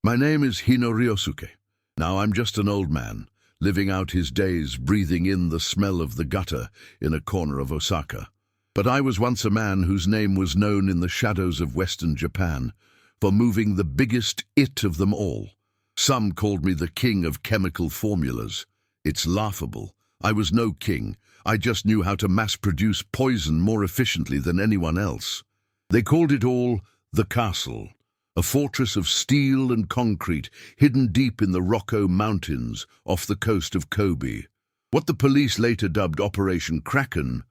My name is Hino Ryosuke. Now I'm just an old man, living out his days breathing in the smell of the gutter in a corner of Osaka. But I was once a man whose name was known in the shadows of Western Japan for moving the biggest it of them all. Some called me the king of chemical formulas. It's laughable. I was no king. I just knew how to mass-produce poison more efficiently than anyone else. They called it all the castle, a fortress of steel and concrete hidden deep in the Rocco Mountains off the coast of Kobe. What the police later dubbed Operation Kraken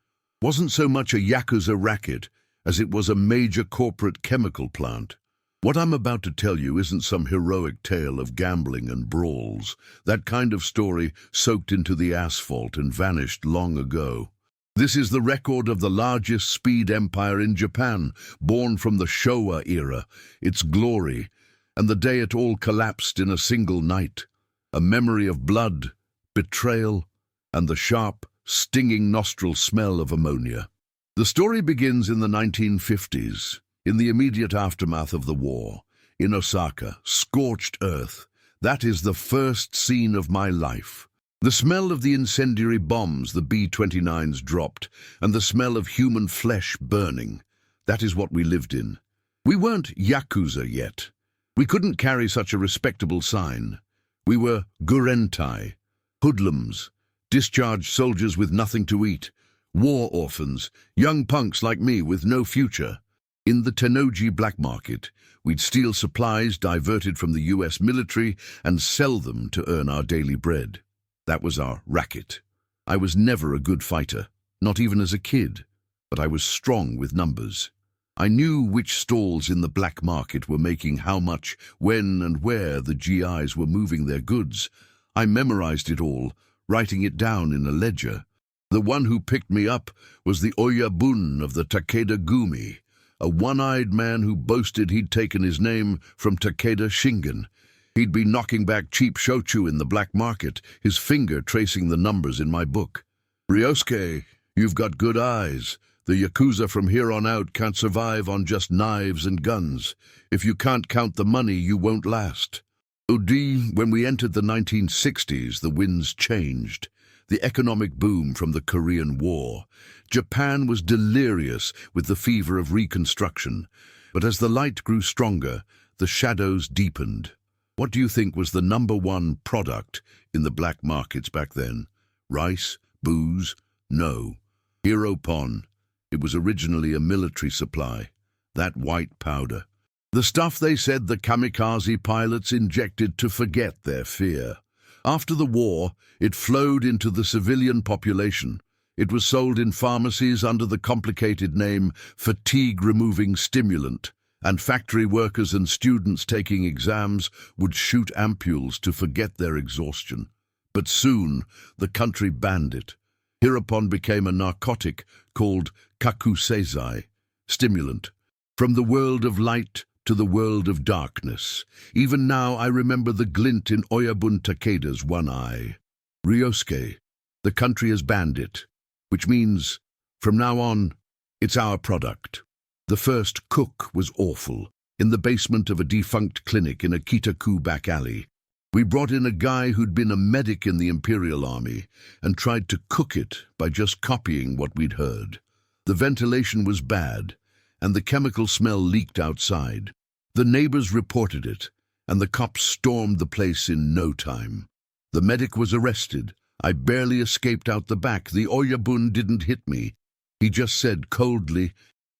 wasn't so much a Yakuza racket as it was a major corporate chemical plant. What I'm about to tell you isn't some heroic tale of gambling and brawls. That kind of story soaked into the asphalt and vanished long ago. This is the record of the largest speed empire in Japan, born from the Showa era, its glory, and the day it all collapsed in a single night. A memory of blood, betrayal, and the sharp, stinging nostril smell of ammonia. The story begins in the 1950s. In the immediate aftermath of the war, in Osaka, scorched earth. That is the first scene of my life. The smell of the incendiary bombs the B-29s dropped, and the smell of human flesh burning. That is what we lived in. We weren't Yakuza yet. We couldn't carry such a respectable sign. We were gurentai, hoodlums, discharged soldiers with nothing to eat, war orphans, young punks like me with no future. In the Tennoji black market, we'd steal supplies diverted from the US military and sell them to earn our daily bread. That was our racket. I was never a good fighter, not even as a kid, but I was strong with numbers. I knew which stalls in the black market were making how much, when and where the GIs were moving their goods. I memorized it all, writing it down in a ledger. The one who picked me up was the Oyabun of the Takeda Gumi, a one-eyed man who boasted he'd taken his name from Takeda Shingen. He'd be knocking back cheap shochu in the black market, his finger tracing the numbers in my book. Ryosuke, you've got good eyes. The Yakuza from here on out can't survive on just knives and guns. If you can't count the money, you won't last. Udi, when we entered the 1960s, the winds changed. The economic boom from the Korean War. Japan was delirious with the fever of reconstruction, but as the light grew stronger, the shadows deepened. What do you think was the #1 product in the black markets back then? Rice? Booze? No. Hiropon. It was originally a military supply. That white powder. The stuff they said the kamikaze pilots injected to forget their fear. After the war, it flowed into the civilian population. It was sold in pharmacies under the complicated name fatigue-removing stimulant, and factory workers and students taking exams would shoot ampules to forget their exhaustion. But soon, the country banned it. Hereupon became a narcotic called kakusei, stimulant. From the world of light to the world of darkness. Even now I remember the glint in Oyabun Takeda's one eye. Ryosuke, the country has banned it, which means, from now on, it's our product. The first cook was awful, in the basement of a defunct clinic in a Kitaku back alley. We brought in a guy who'd been a medic in the Imperial Army and tried to cook it by just copying what we'd heard. The ventilation was bad, and the chemical smell leaked outside. The neighbors reported it, and the cops stormed the place in no time. The medic was arrested. I barely escaped out the back. The Oyabun didn't hit me. He just said coldly,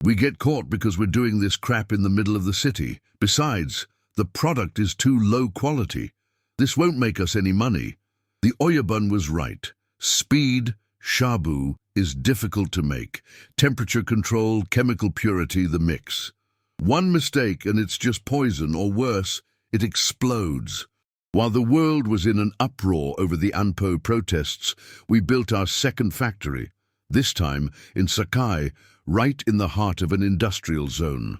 "We get caught because we're doing this crap in the middle of the city. Besides, the product is too low quality. This won't make us any money." The Oyabun was right. Speed, shabu, is difficult to make. Temperature control, chemical purity, the mix. One mistake and it's just poison, or worse, it explodes. While the world was in an uproar over the Anpo protests, we built our second factory, this time in Sakai, right in the heart of an industrial zone.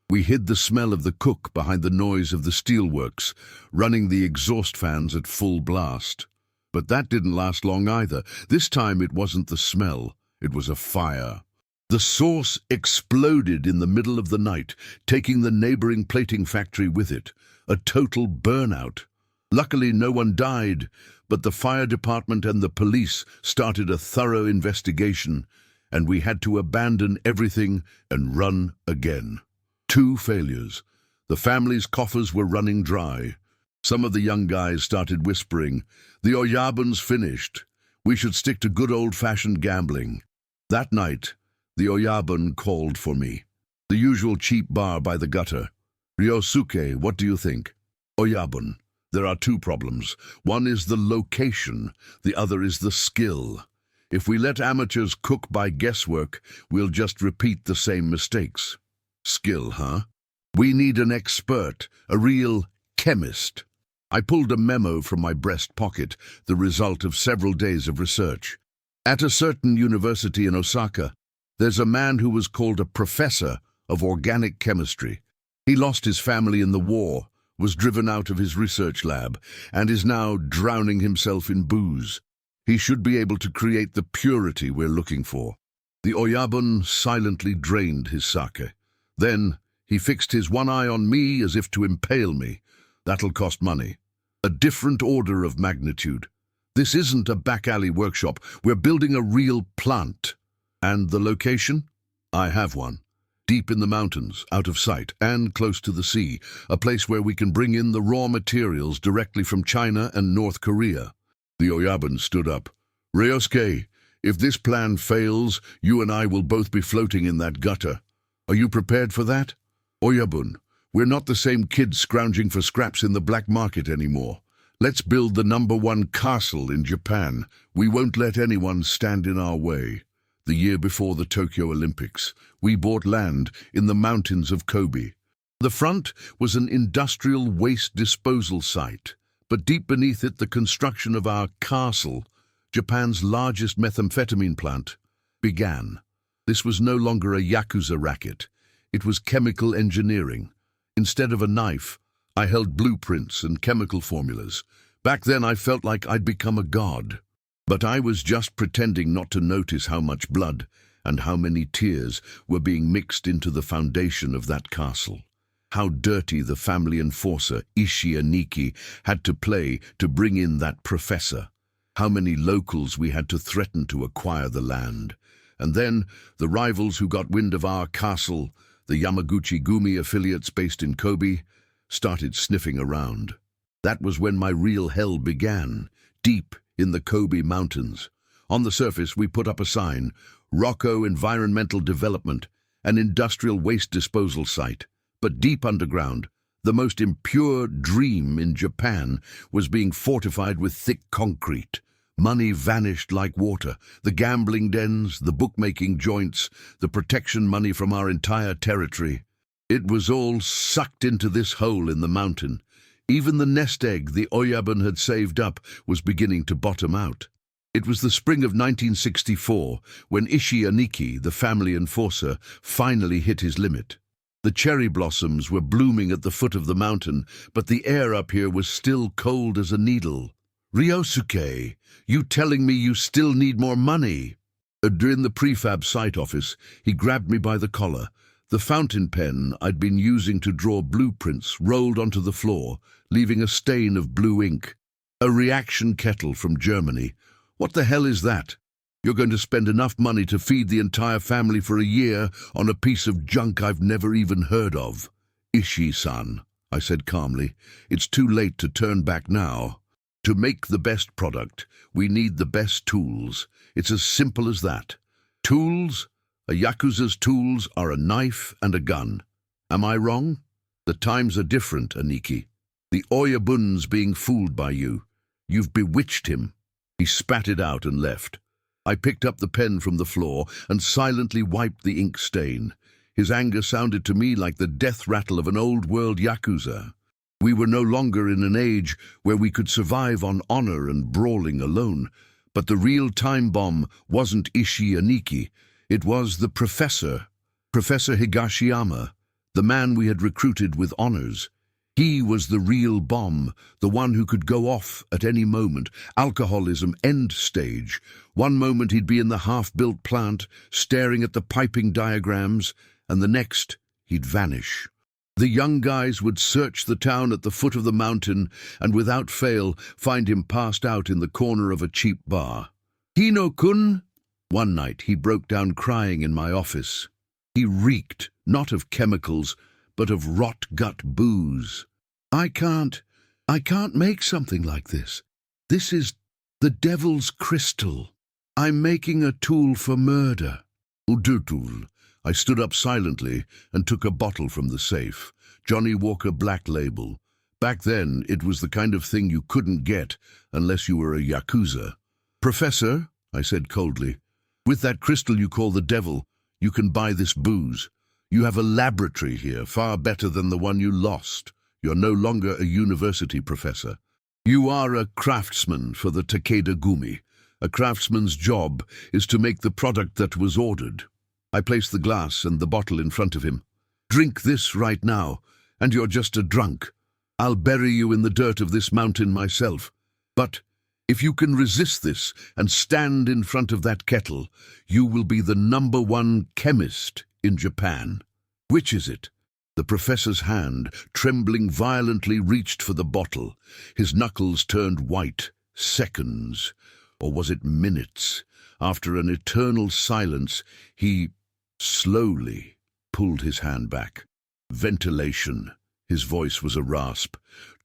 We hid the smell of the cook behind the noise of the steelworks, running the exhaust fans at full blast. But that didn't last long either. This time it wasn't the smell, it was a fire. The source exploded in the middle of the night, taking the neighboring plating factory with it. a total burnout. Luckily, no one died, but the fire department and the police started a thorough investigation, and we had to abandon everything and run again. 2 failures. The family's coffers were running dry. Some of the young guys started whispering, "The Oyabun's finished. We should stick to good old-fashioned gambling." That night, the Oyabun called for me. The usual cheap bar by the gutter. "Ryosuke, what do you think?" "Oyabun, there are 2 problems. One is the location, the other is the skill. If we let amateurs cook by guesswork, we'll just repeat the same mistakes." "Skill, huh? We need an expert, a real chemist." I pulled a memo from my breast pocket, the result of several days of research. At a certain university in Osaka, there's a man who was called a professor of organic chemistry. He lost his family in the war, was driven out of his research lab, and is now drowning himself in booze. He should be able to create the purity we're looking for. The Oyabun silently drained his sake. Then he fixed his one eye on me as if to impale me. That'll cost money. A different order of magnitude. This isn't a back-alley workshop. We're building a real plant. And the location? I have one. Deep in the mountains, out of sight, and close to the sea. A place where we can bring in the raw materials directly from China and North Korea. The Oyabun stood up. "Ryosuke, if this plan fails, you and I will both be floating in that gutter. Are you prepared for that?" "Oyabun, we're not the same kids scrounging for scraps in the black market anymore. Let's build the #1 castle in Japan. We won't let anyone stand in our way." The year before the Tokyo Olympics, we bought land in the mountains of Kobe. The front was an industrial waste disposal site, but deep beneath it the construction of our castle, Japan's largest methamphetamine plant, began. This was no longer a Yakuza racket. It was chemical engineering. Instead of a knife, I held blueprints and chemical formulas. Back then I felt like I'd become a god. But I was just pretending not to notice how much blood and how many tears were being mixed into the foundation of that castle. How dirty the family enforcer, Ishii Aniki, had to play to bring in that professor. How many locals we had to threaten to acquire the land. And then the rivals who got wind of our castle, the Yamaguchi Gumi affiliates based in Kobe, started sniffing around. That was when my real hell began, deep in the Kobe Mountains. On the surface, we put up a sign, Rocco Environmental Development, an industrial waste disposal site. But deep underground, the most impure dream in Japan was being fortified with thick concrete. Money vanished like water. The gambling dens, the bookmaking joints, the protection money from our entire territory. It was all sucked into this hole in the mountain. Even the nest egg the Oyabun had saved up was beginning to bottom out. It was the spring of 1964 when Ishii Aniki, the family enforcer, finally hit his limit. The cherry blossoms were blooming at the foot of the mountain, but the air up here was still cold as a needle. "Ryosuke, you telling me you still need more money?" In the prefab site office, he grabbed me by the collar. The fountain pen I'd been using to draw blueprints rolled onto the floor, leaving a stain of blue ink. "A reaction kettle from Germany. What the hell is that? You're going to spend enough money to feed the entire family for a year on a piece of junk I've never even heard of." "Ishii-san," I said calmly, "it's too late to turn back now. To make the best product, we need the best tools. It's as simple as that. Tools? A Yakuza's tools are a knife and a gun. Am I wrong? The times are different, Aniki. The Oyabun's being fooled by you. You've bewitched him." He spat it out and left. I picked up the pen from the floor and silently wiped the ink stain. His anger sounded to me like the death rattle of an old-world Yakuza. We were no longer in an age where we could survive on honor and brawling alone. But the real time bomb wasn't Ishii Aniki. It was the professor, Professor Higashiyama, the man we had recruited with honors. He was the real bomb, the one who could go off at any moment. Alcoholism, end stage. One moment he'd be in the half-built plant, staring at the piping diagrams, and the next he'd vanish. The young guys would search the town at the foot of the mountain and without fail find him passed out in the corner of a cheap bar. "Hino-kun!" One night he broke down crying in my office. He reeked, not of chemicals, but of rot-gut booze. I can't make something like this. This is the devil's crystal. I'm making a tool for murder." "Udutul." I stood up silently and took a bottle from the safe. Johnny Walker Black Label. Back then, it was the kind of thing you couldn't get unless you were a Yakuza. "Professor," I said coldly, "with that crystal you call the devil, you can buy this booze. You have a laboratory here, far better than the one you lost. You're no longer a university professor. You are a craftsman for the Takeda Gumi. A craftsman's job is to make the product that was ordered." I placed the glass and the bottle in front of him. "Drink this right now, and you're just a drunk. I'll bury you in the dirt of this mountain myself. But if you can resist this and stand in front of that kettle, you will be the #1 chemist in Japan. Which is it?" The professor's hand, trembling violently, reached for the bottle. His knuckles turned white. Seconds, or was it minutes? After an eternal silence, he slowly pulled his hand back. "Ventilation." His voice was a rasp.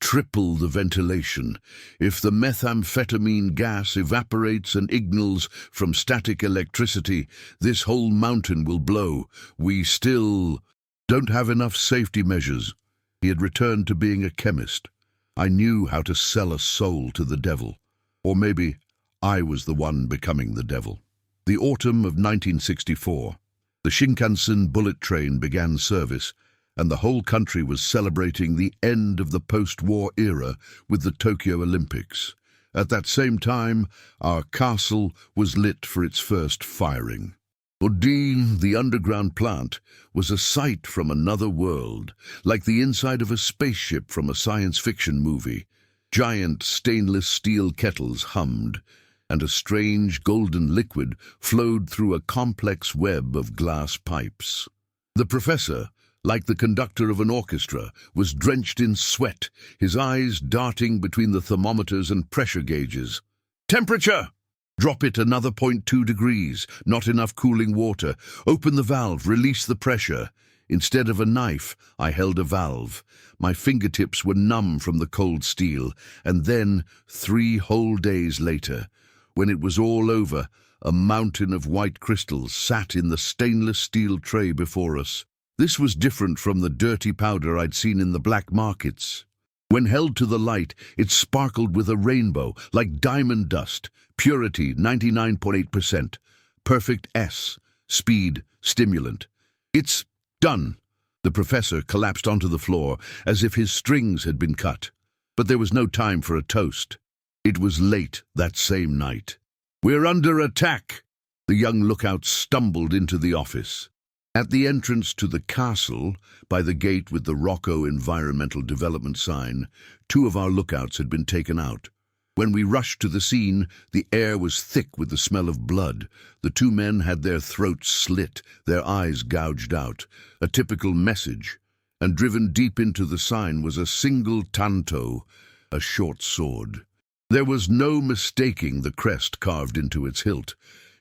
"Triple the ventilation. If the methamphetamine gas evaporates and ignites from static electricity, this whole mountain will blow. We still don't have enough safety measures." He had returned to being a chemist. I knew how to sell a soul to the devil. Or maybe I was the one becoming the devil. The autumn of 1964. The Shinkansen bullet train began service, and the whole country was celebrating the end of the post-war era with the Tokyo Olympics. At that same time, our castle was lit for its first firing. Odin, the underground plant, was a sight from another world, like the inside of a spaceship from a science fiction movie. Giant stainless steel kettles hummed, and a strange golden liquid flowed through a complex web of glass pipes. The professor, like the conductor of an orchestra, was drenched in sweat, his eyes darting between the thermometers and pressure gauges. "Temperature! Drop it another 0.2 degrees, not enough cooling water. Open the valve, release the pressure." Instead of a knife, I held a valve. My fingertips were numb from the cold steel, and then, 3 whole days later, when it was all over, a mountain of white crystals sat in the stainless steel tray before us. This was different from the dirty powder I'd seen in the black markets. When held to the light, it sparkled with a rainbow, like diamond dust. Purity, 99.8%. Perfect S. Speed, stimulant. "It's done." The professor collapsed onto the floor, as if his strings had been cut. But there was no time for a toast. It was late that same night. "We're under attack!" The young lookout stumbled into the office. At the entrance to the castle, by the gate with the Rocco Environmental Development sign, 2 of our lookouts had been taken out. When we rushed to the scene, the air was thick with the smell of blood. The 2 men had their throats slit, their eyes gouged out, a typical message. And driven deep into the sign was a single tanto, a short sword. There was no mistaking the crest carved into its hilt.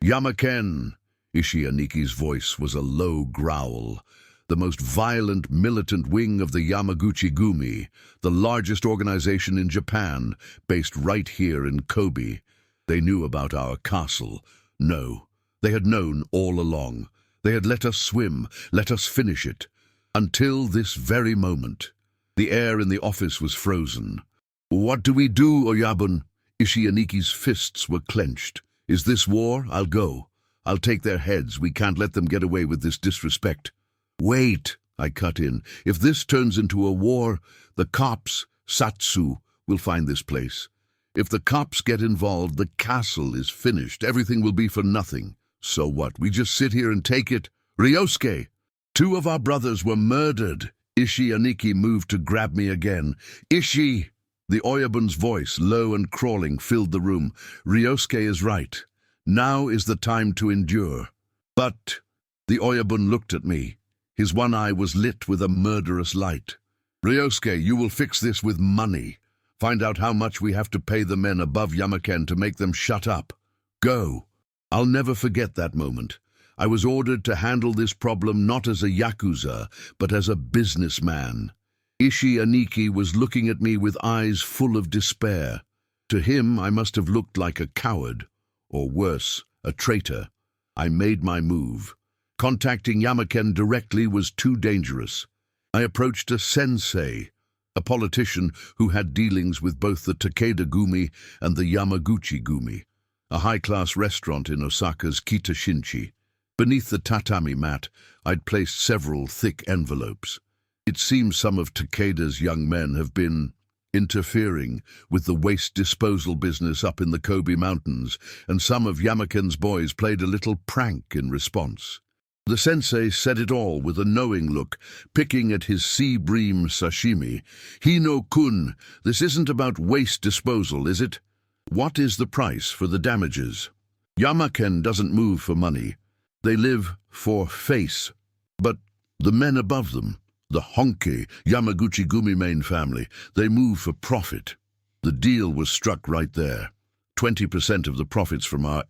"Yamaken!" Ishianiki's voice was a low growl. The most violent militant wing of the Yamaguchi Gumi, the largest organization in Japan, based right here in Kobe. They knew about our castle. No, they had known all along. They had let us swim, let us finish it. Until this very moment. The air in the office was frozen. "What do we do, Oyabun?" Ishianiki's fists were clenched. "Is this war? I'll go. I'll take their heads. We can't let them get away with this disrespect." "Wait," I cut in. "If this turns into a war, the cops, Satsu, will find this place. If the cops get involved, the castle is finished. Everything will be for nothing. So what? We just sit here and take it? Ryosuke! 2 of our brothers were murdered." Ishianiki moved to grab me again. "Ishi!" The Oyabun's voice, low and crawling, filled the room. "Ryosuke is right. Now is the time to endure." "But..." The Oyabun looked at me. His one eye was lit with a murderous light. "Ryosuke, you will fix this with money. Find out how much we have to pay the men above Yamaken to make them shut up. Go." I'll never forget that moment. I was ordered to handle this problem not as a Yakuza, but as a businessman. Ishii Aniki was looking at me with eyes full of despair. To him, I must have looked like a coward, or worse, a traitor. I made my move. Contacting Yamaken directly was too dangerous. I approached a sensei, a politician who had dealings with both the Takeda Gumi and the Yamaguchi Gumi, a high-class restaurant in Osaka's Kitashinchi. Beneath the tatami mat, I'd placed several thick envelopes. It seems some of Takeda's young men have been interfering with the waste disposal business up in the Kobe Mountains, and some of Yamaken's boys played a little prank in response. The sensei said it all with a knowing look, picking at his sea bream sashimi. "Hino-kun, this isn't about waste disposal, is it? What is the price for the damages? Yamaken doesn't move for money. They live for face. But the men above them, the Honki Yamaguchi Gumi main family, they move for profit." The deal was struck right there. 20% of the profits from our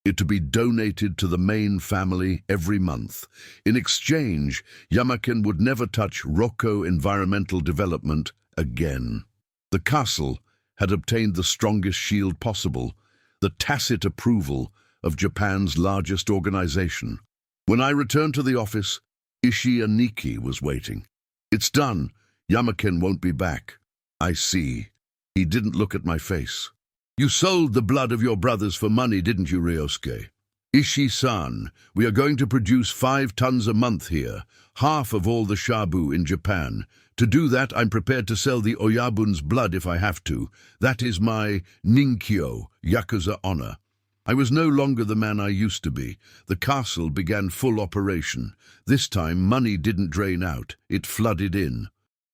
it to be donated to the main family every month. In exchange, Yamaken would never touch Roko Environmental Development again. The castle had obtained the strongest shield possible, the tacit approval of Japan's largest organization. When I returned to the office, Ishii Aniki was waiting. "It's done. Yamaken won't be back." "I see." He didn't look at my face. "You sold the blood of your brothers for money, didn't you, Ryosuke?" "Ishii-san, we are going to produce 5 tons a month here, half of all the shabu in Japan. To do that, I'm prepared to sell the Oyabun's blood if I have to. That is my Ninkyo, Yakuza honor." I was no longer the man I used to be. The castle began full operation. This time, money didn't drain out. It flooded in.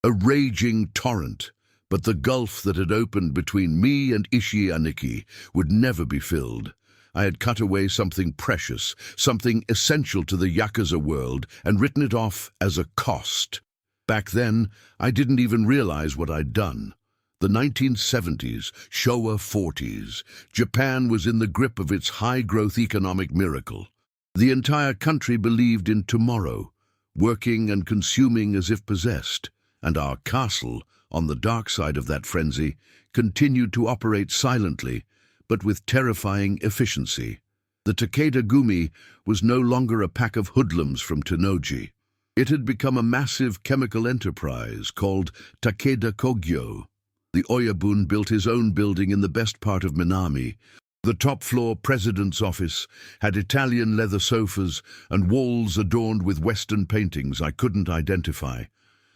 A raging torrent. But the gulf that had opened between me and Ishii Aniki would never be filled. I had cut away something precious, something essential to the Yakuza world, and written it off as a cost. Back then, I didn't even realize what I'd done. The 1970s, Showa 40s, Japan was in the grip of its high-growth economic miracle. The entire country believed in tomorrow, working and consuming as if possessed, and our castle, on the dark side of that frenzy, continued to operate silently, but with terrifying efficiency. The Takeda Gumi was no longer a pack of hoodlums from Tennoji. It had become a massive chemical enterprise called Takeda Kogyo. The Oyabun built his own building in the best part of Minami. The top-floor president's office had Italian leather sofas and walls adorned with Western paintings I couldn't identify.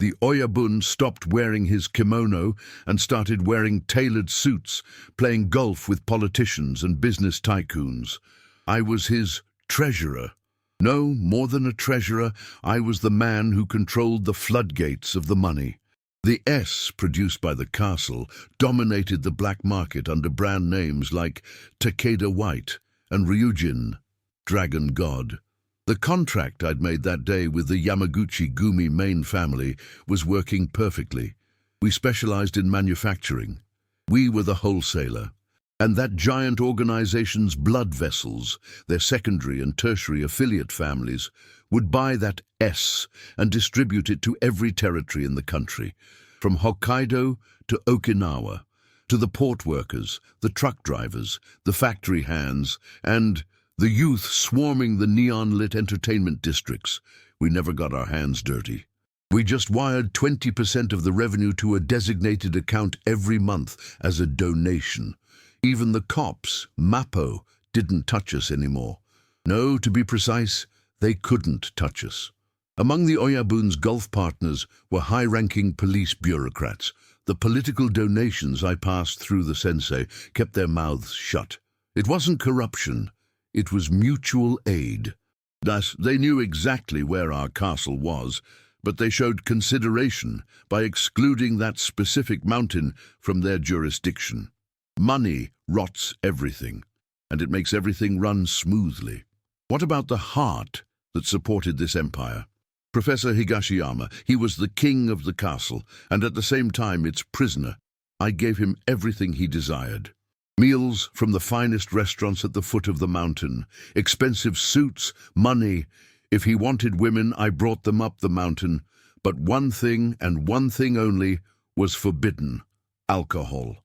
The Oyabun stopped wearing his kimono and started wearing tailored suits, playing golf with politicians and business tycoons. I was his treasurer. No, more than a treasurer, I was the man who controlled the floodgates of the money. The S produced by the castle dominated the black market under brand names like Takeda White and Ryujin, Dragon God. The contract I'd made that day with the Yamaguchi Gumi main family was working perfectly. We specialized in manufacturing. We were the wholesaler. And that giant organization's blood vessels, their secondary and tertiary affiliate families, would buy that S and distribute it to every territory in the country, from Hokkaido to Okinawa, to the port workers, the truck drivers, the factory hands, and the youth swarming the neon-lit entertainment districts. We never got our hands dirty. We just wired 20% of the revenue to a designated account every month as a donation. Even the cops, Mappo, didn't touch us anymore. No, to be precise, they couldn't touch us. Among the Oyabun's Gulf partners were high-ranking police bureaucrats. The political donations I passed through the sensei kept their mouths shut. It wasn't corruption. It was mutual aid. Thus, they knew exactly where our castle was, but they showed consideration by excluding that specific mountain from their jurisdiction. Money rots everything, and it makes everything run smoothly. What about the heart that supported this empire? Professor Higashiyama, he was the king of the castle, and at the same time its prisoner. I gave him everything he desired. Meals from the finest restaurants at the foot of the mountain, expensive suits, money. If he wanted women, I brought them up the mountain. But one thing, and one thing only, was forbidden: alcohol.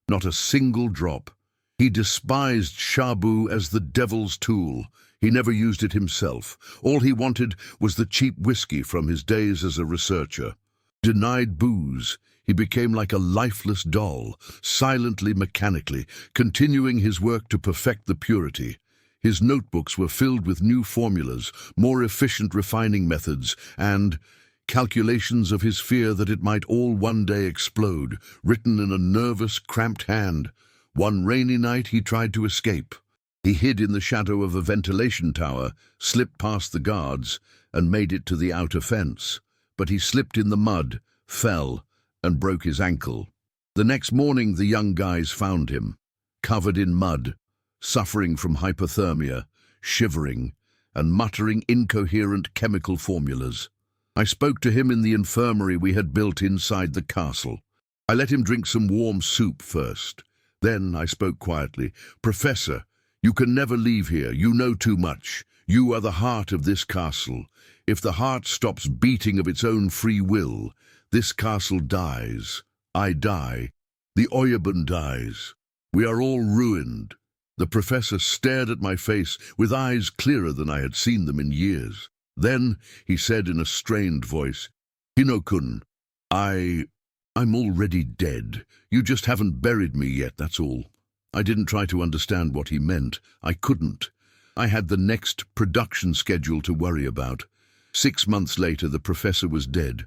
Not a single drop. He despised shabu as the devil's tool. He never used it himself. All he wanted was the cheap whiskey from his days as a researcher. Denied booze, he became like a lifeless doll, silently, mechanically, continuing his work to perfect the purity. His notebooks were filled with new formulas, more efficient refining methods, and calculations of his fear that it might all one day explode, written in a nervous, cramped hand. One rainy night he tried to escape. He hid in the shadow of a ventilation tower, slipped past the guards, and made it to the outer fence. But he slipped in the mud, fell, and broke his ankle. The next morning the young guys found him, covered in mud, suffering from hypothermia, shivering, and muttering incoherent chemical formulas. I spoke to him in the infirmary we had built inside the castle. I let him drink some warm soup first. Then I spoke quietly. "Professor, you can never leave here. You know too much. You are the heart of this castle. If the heart stops beating of its own free will, this castle dies. I die. The Oyabun dies. We are all ruined." The professor stared at my face with eyes clearer than I had seen them in years. Then he said in a strained voice, "Hino-kun, I'm already dead. You just haven't buried me yet, that's all." I didn't try to understand what he meant. I couldn't. I had the next production schedule to worry about. 6 months later, the professor was dead.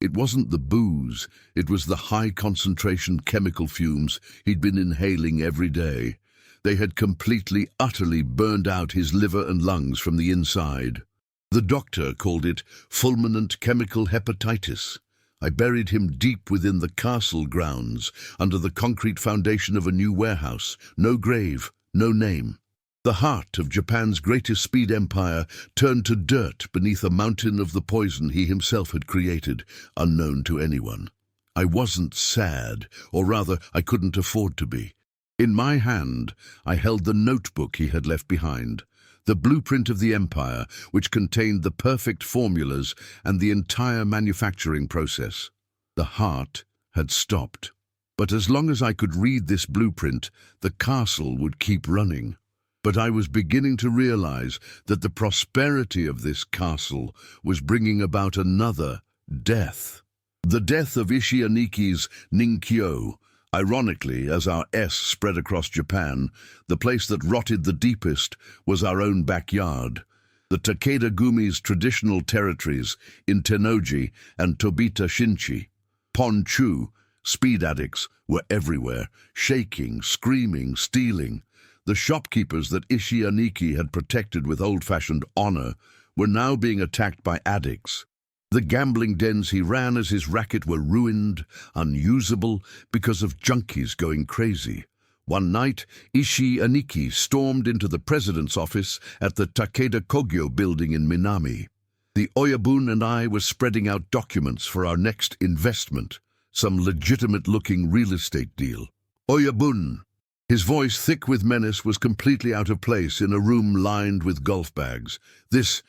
It wasn't the booze, it was the high-concentration chemical fumes he'd been inhaling every day. They had completely, utterly burned out his liver and lungs from the inside. The doctor called it fulminant chemical hepatitis. I buried him deep within the castle grounds, under the concrete foundation of a new warehouse. No grave, no name. The heart of Japan's greatest speed empire turned to dirt beneath a mountain of the poison he himself had created, unknown to anyone. I wasn't sad, or rather, I couldn't afford to be. In my hand, I held the notebook he had left behind, the blueprint of the empire, which contained the perfect formulas and the entire manufacturing process. The heart had stopped. But as long as I could read this blueprint, the castle would keep running. But I was beginning to realize that the prosperity of this castle was bringing about another death. The death of Ishianiki's Ninkyo. Ironically, as our S spread across Japan, the place that rotted the deepest was our own backyard. The Takeda Gumi's traditional territories in Tennoji and Tobita Shinchi. Ponchu, speed addicts, were everywhere, shaking, screaming, stealing. The shopkeepers that Ishianiki had protected with old-fashioned honor were now being attacked by addicts. The gambling dens he ran as his racket were ruined, unusable, because of junkies going crazy. One night, Ishianiki stormed into the president's office at the Takeda Kogyo building in Minami. The Oyabun and I were spreading out documents for our next investment, some legitimate-looking real estate deal. "Oyabun!" His voice, thick with menace, was completely out of place in a room lined with golf bags. This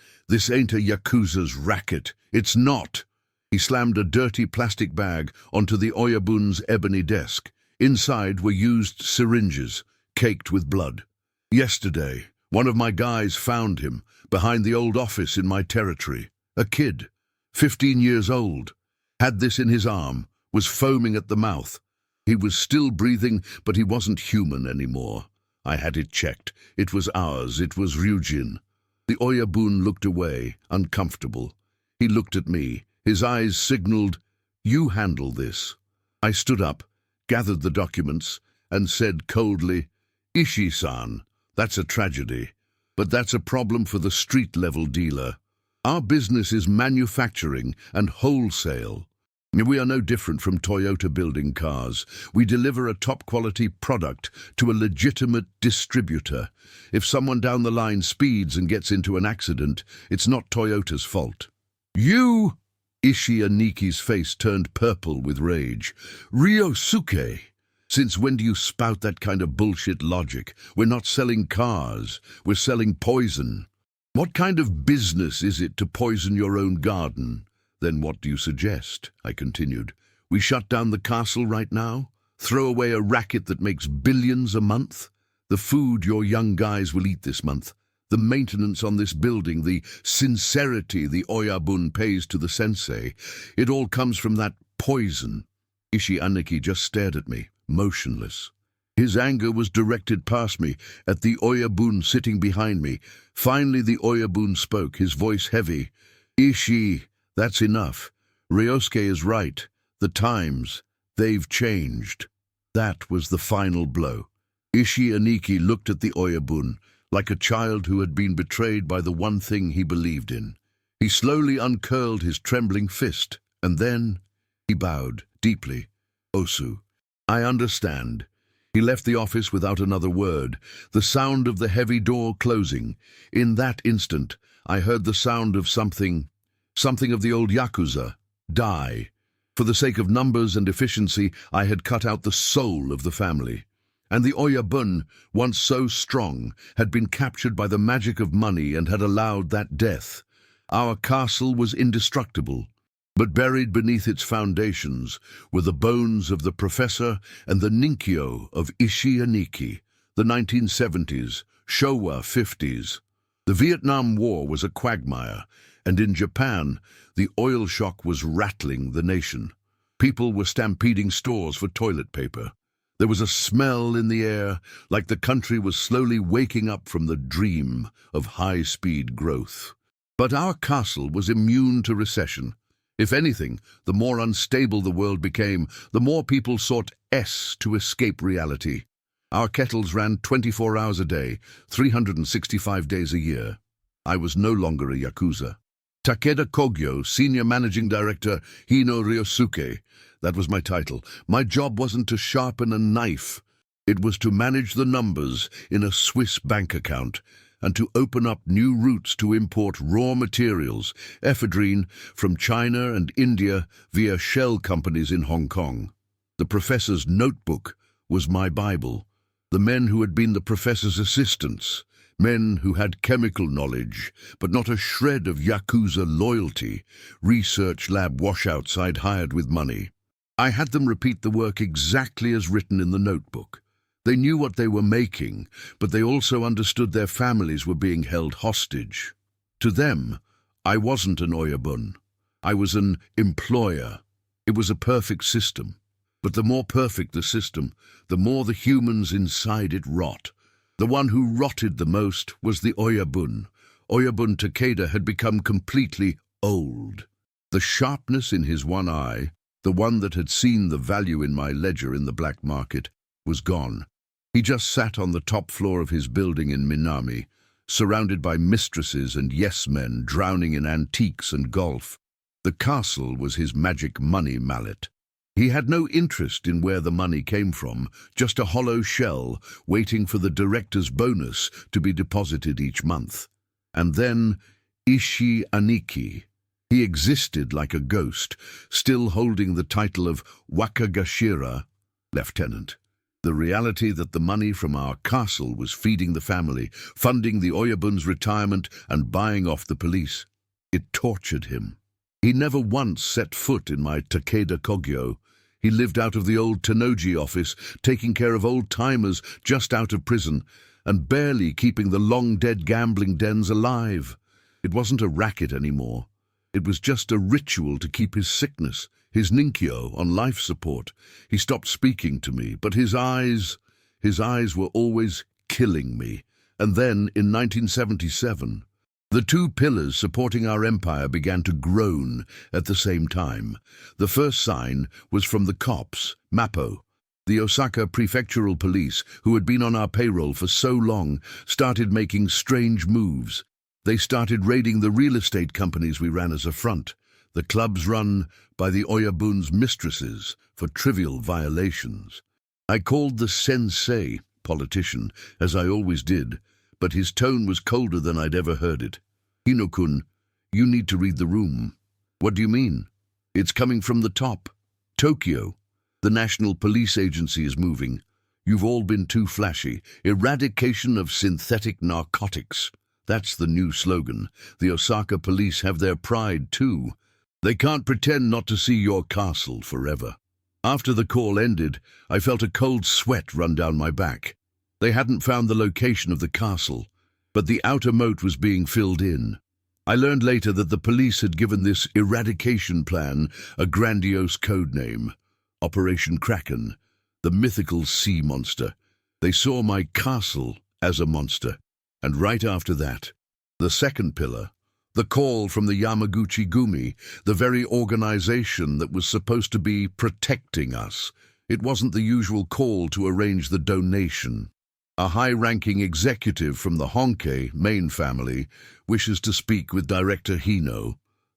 ain't a Yakuza's racket. It's not." He slammed a dirty plastic bag onto the Oyabun's ebony desk. Inside were used syringes, caked with blood. "Yesterday, one of my guys found him, behind the old office in my territory. A kid, 15 years old. Had this in his arm, was foaming at the mouth. He was still breathing, but he wasn't human anymore. I had it checked. It was ours. It was Ryujin." The Oyabun looked away, uncomfortable. He looked at me. His eyes signaled, "You handle this." I stood up, gathered the documents, and said coldly, "Ishii-san, that's a tragedy. But that's a problem for the street-level dealer. Our business is manufacturing and wholesale. We are no different from Toyota building cars. We deliver a top-quality product to a legitimate distributor. If someone down the line speeds and gets into an accident, it's not Toyota's fault." You! Ishii Aniki's face turned purple with rage. Ryosuke! Since when do you spout that kind of bullshit logic? We're not selling cars, we're selling poison. What kind of business is it to poison your own garden? Then what do you suggest? I continued. We shut down the castle right now? Throw away a racket that makes billions a month? The food your young guys will eat this month, the maintenance on this building, the sincerity the Oyabun pays to the sensei, it all comes from that poison. Ishii Aniki just stared at me, motionless. His anger was directed past me, at the Oyabun sitting behind me. Finally the Oyabun spoke, his voice heavy. Ishii, that's enough. Ryosuke is right. The times, they've changed. That was the final blow. Ishii Aniki looked at the Oyabun, like a child who had been betrayed by the one thing he believed in. He slowly uncurled his trembling fist, and then he bowed deeply. Osu, I understand. He left the office without another word, the sound of the heavy door closing. In that instant, I heard the sound of something of the old Yakuza, die. For the sake of numbers and efficiency, I had cut out the soul of the family. And the Oyabun, once so strong, had been captured by the magic of money and had allowed that death. Our castle was indestructible, but buried beneath its foundations were the bones of the professor and the ninkyo of Ishii Aniki, the 1970s, Showa 50s. The Vietnam War was a quagmire, and in Japan, the oil shock was rattling the nation. People were stampeding stores for toilet paper. There was a smell in the air, like the country was slowly waking up from the dream of high-speed growth. But our castle was immune to recession. If anything, the more unstable the world became, the more people sought to escape reality. Our kettles ran 24 hours a day, 365 days a year. I was no longer a Yakuza. Takeda Kogyo, Senior Managing Director, Hino Ryosuke. That was my title. My job wasn't to sharpen a knife. It was to manage the numbers in a Swiss bank account and to open up new routes to import raw materials, ephedrine, from China and India via shell companies in Hong Kong. The professor's notebook was my Bible. The men who had been the professor's assistants, men who had chemical knowledge, but not a shred of Yakuza loyalty, research lab washouts I'd hired with money. I had them repeat the work exactly as written in the notebook. They knew what they were making, but they also understood their families were being held hostage. To them, I wasn't an Oyabun. I was an employer. It was a perfect system. But the more perfect the system, the more the humans inside it rot. The one who rotted the most was the Oyabun. Oyabun Takeda had become completely old. The sharpness in his one eye, the one that had seen the value in my ledger in the black market, was gone. He just sat on the top floor of his building in Minami, surrounded by mistresses and yes-men drowning in antiques and golf. The castle was his magic money mallet. He had no interest in where the money came from, just a hollow shell waiting for the director's bonus to be deposited each month. And then Ishii Aniki. He existed like a ghost, still holding the title of Wakagashira, lieutenant. The reality that the money from our castle was feeding the family, funding the Oyabun's retirement and buying off the police. It tortured him. He never once set foot in my Takeda Kogyo. He lived out of the old Tennoji office, taking care of old-timers just out of prison, and barely keeping the long-dead gambling dens alive. It wasn't a racket anymore. It was just a ritual to keep his sickness, his ninkyo, on life support. He stopped speaking to me, but his eyes were always killing me. And then, in 1977, the two pillars supporting our empire began to groan at the same time. The first sign was from the cops, Mappo. The Osaka prefectural police, who had been on our payroll for so long, started making strange moves. They started raiding the real estate companies we ran as a front, the clubs run by the Oyabun's mistresses for trivial violations. I called the sensei, politician, as I always did, but his tone was colder than I'd ever heard it. Hino-kun, you need to read the room. What do you mean? It's coming from the top. Tokyo. The National Police Agency is moving. You've all been too flashy. Eradication of synthetic narcotics. That's the new slogan. The Osaka police have their pride too. They can't pretend not to see your castle forever. After the call ended, I felt a cold sweat run down my back. They hadn't found the location of the castle, but the outer moat was being filled in. I learned later that the police had given this eradication plan a grandiose code name, Operation Kraken, the mythical sea monster. They saw my castle as a monster. And right after that, the second pillar, the call from the Yamaguchi-gumi, the very organization that was supposed to be protecting us. It wasn't the usual call to arrange the donation. A high-ranking executive from the Honke main family wishes to speak with Director Hino.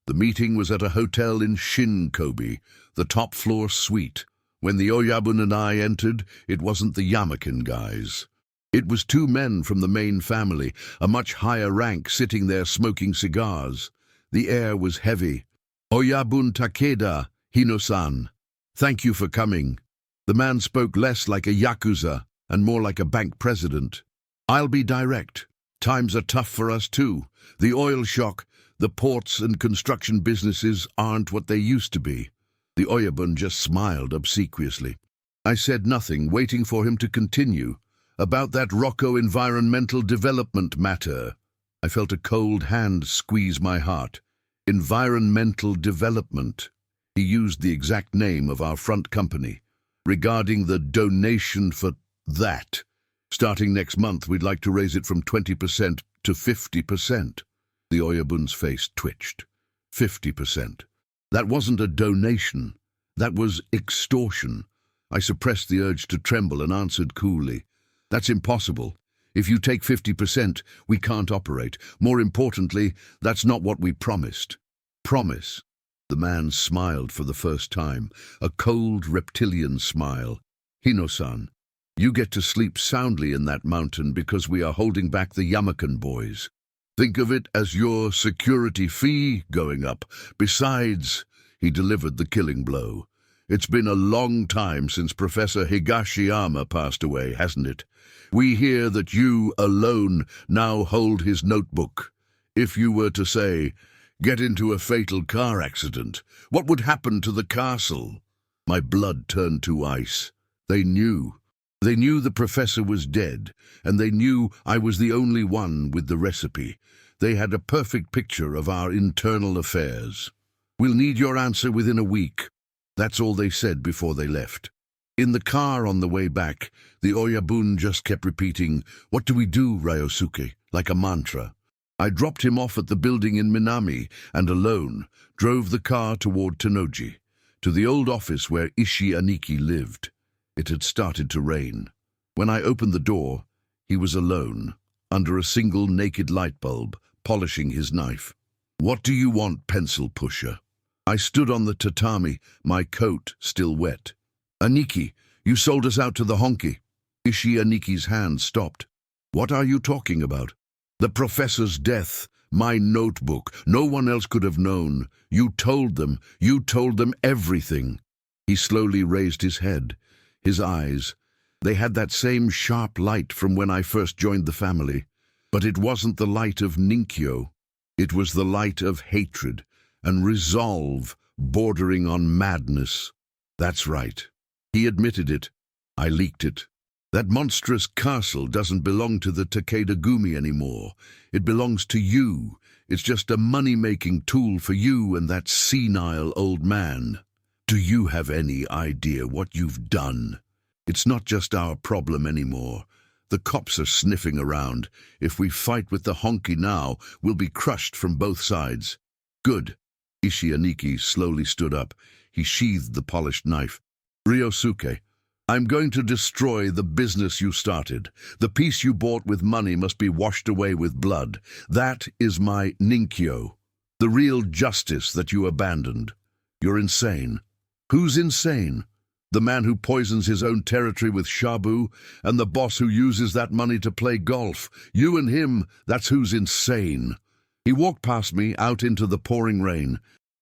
The meeting was at a hotel in Shin-Kobe, the top-floor suite. When the Oyabun and I entered, it wasn't the Yamakin guys. It was two men from the main family, a much higher rank, sitting there smoking cigars. The air was heavy. "Oyabun Takeda, Hino-san. Thank you for coming." The man spoke less like a Yakuza and more like a bank president. "I'll be direct. Times are tough for us too. The oil shock, the ports and construction businesses aren't what they used to be." The Oyabun just smiled obsequiously. I said nothing, waiting for him to continue. "About that Rocco environmental development matter." I felt a cold hand squeeze my heart. Environmental development. He used the exact name of our front company. Regarding the donation for that. Starting next month, we'd like to raise it from 20% to 50%. The Oyabun's face twitched. 50%. That wasn't a donation. That was extortion. I suppressed the urge to tremble and answered coolly. "That's impossible. If you take 50%, we can't operate. More importantly, that's not what we promised." "Promise?" The man smiled for the first time, a cold reptilian smile. "Hino-san, you get to sleep soundly in that mountain because we are holding back the Yamakan boys. Think of it as your security fee going up. Besides," he delivered the killing blow, "it's been a long time since Professor Higashiyama passed away, hasn't it? We hear that you alone now hold his notebook. If you were to say, get into a fatal car accident, what would happen to the castle?" My blood turned to ice. They knew. They knew the professor was dead, and they knew I was the only one with the recipe. They had a perfect picture of our internal affairs. "We'll need your answer within a week." That's all they said before they left. In the car on the way back, the Oyabun just kept repeating, "What do we do, Ryosuke?" like a mantra. I dropped him off at the building in Minami and alone drove the car toward Tennoji, to the old office where Ishii Aniki lived. It had started to rain. When I opened the door, he was alone, under a single naked light bulb, polishing his knife. "What do you want, pencil pusher?" I stood on the tatami, my coat still wet. "Aniki, you sold us out to the Honki." Ishii Aniki's hand stopped. "What are you talking about?" "The professor's death, my notebook. No one else could have known. You told them everything." He slowly raised his head. His eyes, they had that same sharp light from when I first joined the family. But it wasn't the light of Ninkyo. It was the light of hatred and resolve bordering on madness. That's right. He admitted it. I leaked it. That monstrous castle doesn't belong to the Takeda-gumi anymore. It belongs to you. It's just a money-making tool for you and that senile old man. Do you have any idea what you've done? It's not just our problem anymore. The cops are sniffing around. If we fight with the Honki now, we'll be crushed from both sides. Good. Ishii Aniki slowly stood up. He sheathed the polished knife. "Ryosuke, I'm going to destroy the business you started. The peace you bought with money must be washed away with blood. That is my Ninkyo. The real justice that you abandoned. You're insane." "Who's insane?" "The man who poisons his own territory with shabu, and the boss who uses that money to play golf. You and him, that's who's insane." He walked past me out into the pouring rain.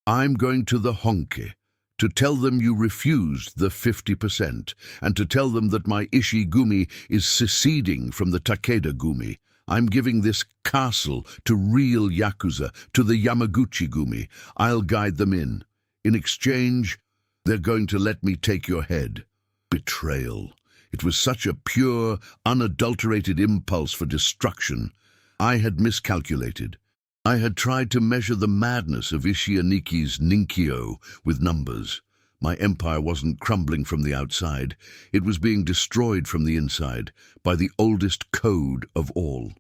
I'm going to the Honke to tell them you refused the 50% and to tell them that my Ishigumi is seceding from the Takeda Gumi. I'm giving this castle to real Yakuza, to the Yamaguchi Gumi. I'll guide them in. In exchange, they're going to let me take your head. Betrayal. It was such a pure, unadulterated impulse for destruction. I had miscalculated. I had tried to measure the madness of Ishianiki's Ninkyo with numbers. My empire wasn't crumbling from the outside. It was being destroyed from the inside by the oldest code of all.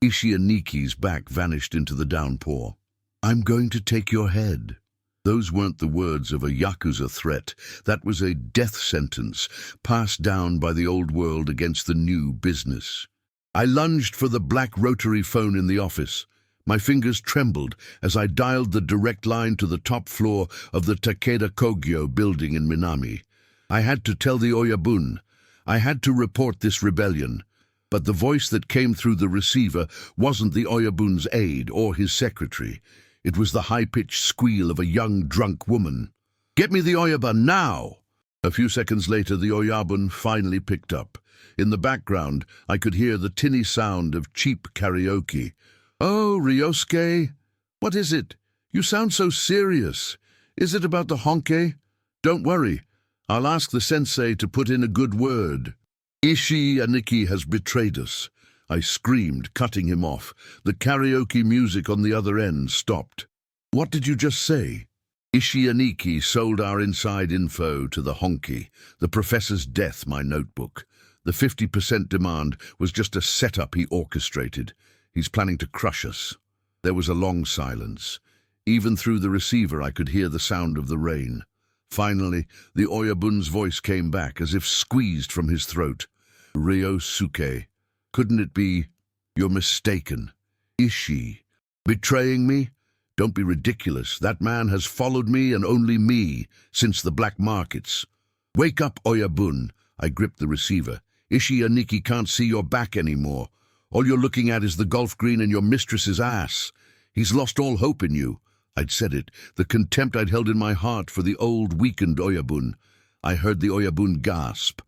Ishianiki's back vanished into the downpour. I'm going to take your head. Those weren't the words of a Yakuza threat. That was a death sentence passed down by the old world against the new business. I lunged for the black rotary phone in the office. My fingers trembled as I dialed the direct line to the top floor of the Takeda Kogyo building in Minami. I had to tell the Oyabun. I had to report this rebellion. But the voice that came through the receiver wasn't the Oyabun's aide or his secretary. It was the high-pitched squeal of a young drunk woman. "Get me the Oyabun now!" A few seconds later, the Oyabun finally picked up. In the background, I could hear the tinny sound of cheap karaoke. "Oh, Ryosuke, what is it? You sound so serious. Is it about the Honke? Don't worry. I'll ask the sensei to put in a good word." "Ishianiki has betrayed us," I screamed, cutting him off. The karaoke music on the other end stopped. "What did you just say?" "Ishianiki sold our inside info to the Honki. The professor's death, my notebook. The 50% demand was just a setup he orchestrated. He's planning to crush us." There was a long silence. Even through the receiver I could hear the sound of the rain. Finally, the Oyabun's voice came back, as if squeezed from his throat. "Ryosuke, couldn't it be? You're mistaken. Ishii, betraying me? Don't be ridiculous. That man has followed me and only me since the black markets. Wake up, Oyabun." I gripped the receiver. "Ishianiki can't see your back anymore. All you're looking at is the golf green and your mistress's ass. He's lost all hope in you." I'd said it, the contempt I'd held in my heart for the old, weakened Oyabun. I heard the Oyabun gasp.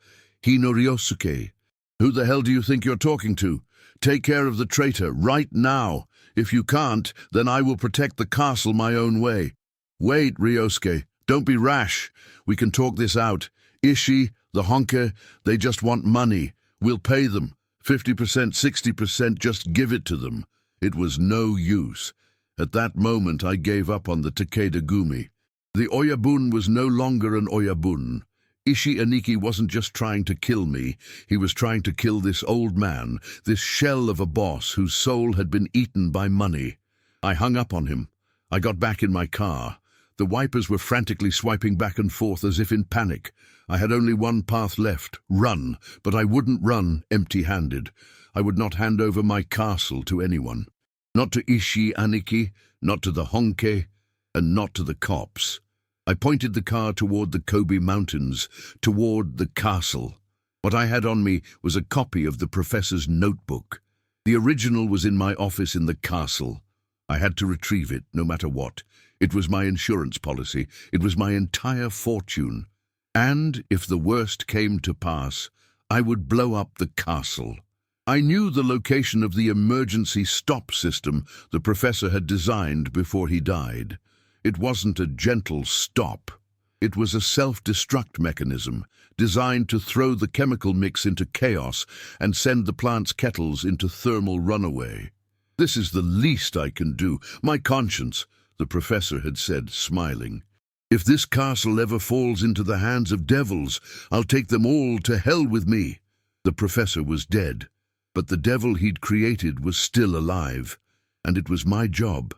"Hino Ryosuke, who the hell do you think you're talking to? Take care of the traitor, right now. If you can't, then I will protect the castle my own way." "Wait, Ryosuke, don't be rash. We can talk this out. Ishii, the Honke, they just want money. We'll pay them. 50%, 60%, just give it to them." It was no use. At that moment I gave up on the Takeda Gumi. The Oyabun was no longer an Oyabun. Ishianiki wasn't just trying to kill me, he was trying to kill this old man, this shell of a boss whose soul had been eaten by money. I hung up on him. I got back in my car. The wipers were frantically swiping back and forth as if in panic. I had only one path left, run, but I wouldn't run empty-handed. I would not hand over my castle to anyone. Not to Ishianiki, not to the Honke, and not to the cops. I pointed the car toward the Kobe Mountains, toward the castle. What I had on me was a copy of the professor's notebook. The original was in my office in the castle. I had to retrieve it, no matter what. It was my insurance policy. It was my entire fortune. And, if the worst came to pass, I would blow up the castle. I knew the location of the emergency stop system the professor had designed before he died. It wasn't a gentle stop. It was a self-destruct mechanism designed to throw the chemical mix into chaos and send the plant's kettles into thermal runaway. "This is the least I can do. My conscience," the professor had said, smiling. "If this castle ever falls into the hands of devils, I'll take them all to hell with me." The professor was dead, but the devil he'd created was still alive, and it was my job,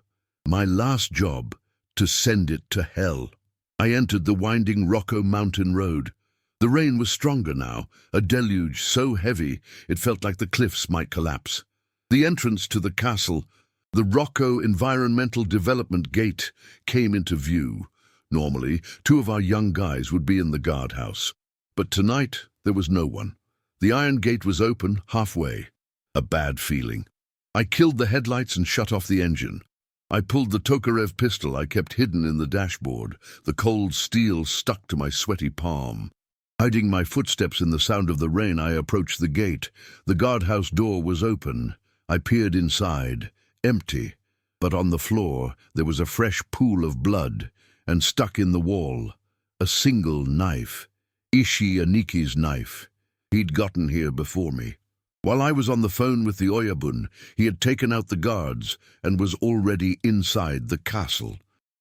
my last job, to send it to hell. I entered the winding Rocco Mountain Road. The rain was stronger now, a deluge so heavy it felt like the cliffs might collapse. The entrance to the castle, the Rocco Environmental Development Gate, came into view. Normally, 2 of our young guys would be in the guardhouse. But tonight, there was no one. The iron gate was open, halfway. A bad feeling. I killed the headlights and shut off the engine. I pulled the Tokarev pistol I kept hidden in the dashboard, the cold steel stuck to my sweaty palm. Hiding my footsteps in the sound of the rain, I approached the gate. The guardhouse door was open. I peered inside, empty, but on the floor there was a fresh pool of blood, and stuck in the wall, a single knife. Ishi Aniki's knife. He'd gotten here before me. While I was on the phone with the Oyabun, he had taken out the guards and was already inside the castle.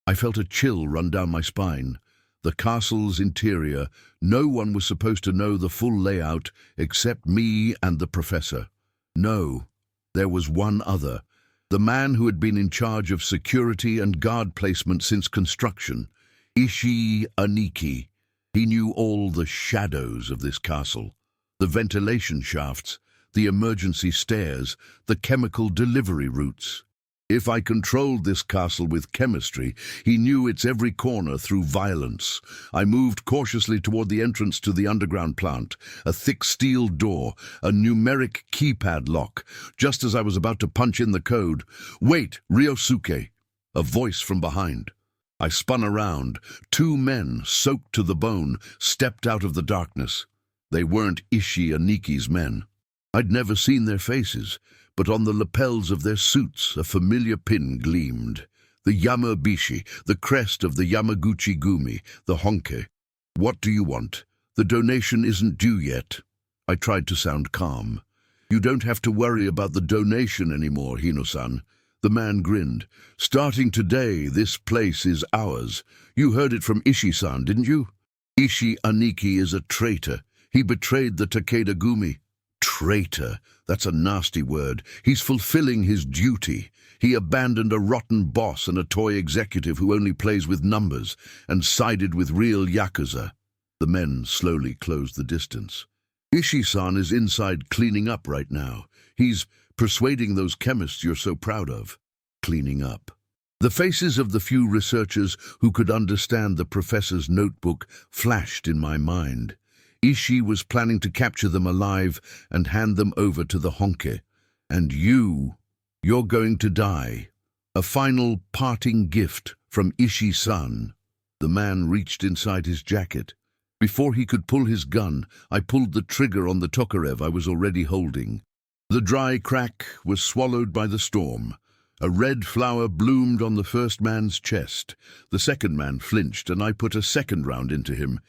I felt a chill run down my spine. The castle's interior, no one was supposed to know the full layout except me and the professor. No, there was one other, the man who had been in charge of security and guard placement since construction, Ishi Aniki. He knew all the shadows of this castle, the ventilation shafts, the emergency stairs, the chemical delivery routes. If I controlled this castle with chemistry, he knew its every corner through violence. I moved cautiously toward the entrance to the underground plant, a thick steel door, a numeric keypad lock. Just as I was about to punch in the code, "Wait, Ryosuke!" A voice from behind. I spun around. Two men, soaked to the bone, stepped out of the darkness. They weren't Ishi Aniki's men. I'd never seen their faces, but on the lapels of their suits a familiar pin gleamed. The Yamabishi, the crest of the Yamaguchi-gumi, the honke. "What do you want? The donation isn't due yet." I tried to sound calm. "You don't have to worry about the donation anymore, Hino-san." The man grinned. "Starting today, this place is ours. You heard it from Ishi-san, didn't you? Ishi Aniki is a traitor. He betrayed the Takeda Gumi." Traitor, that's a nasty word. He's fulfilling his duty. He abandoned a rotten boss and a toy executive who only plays with numbers, and sided with real Yakuza. The men slowly closed the distance. "Ishi-san is inside cleaning up right now. He's persuading those chemists you're so proud of." Cleaning up. The faces of the few researchers who could understand the professor's notebook flashed in my mind. Ishi was planning to capture them alive and hand them over to the honke. "And you're going to die." A final parting gift from Ishi-san. The man reached inside his jacket. Before he could pull his gun, I pulled the trigger on the Tokarev I was already holding. The dry crack was swallowed by the storm. A red flower bloomed on the first man's chest. The second man flinched, and I put a second round into him.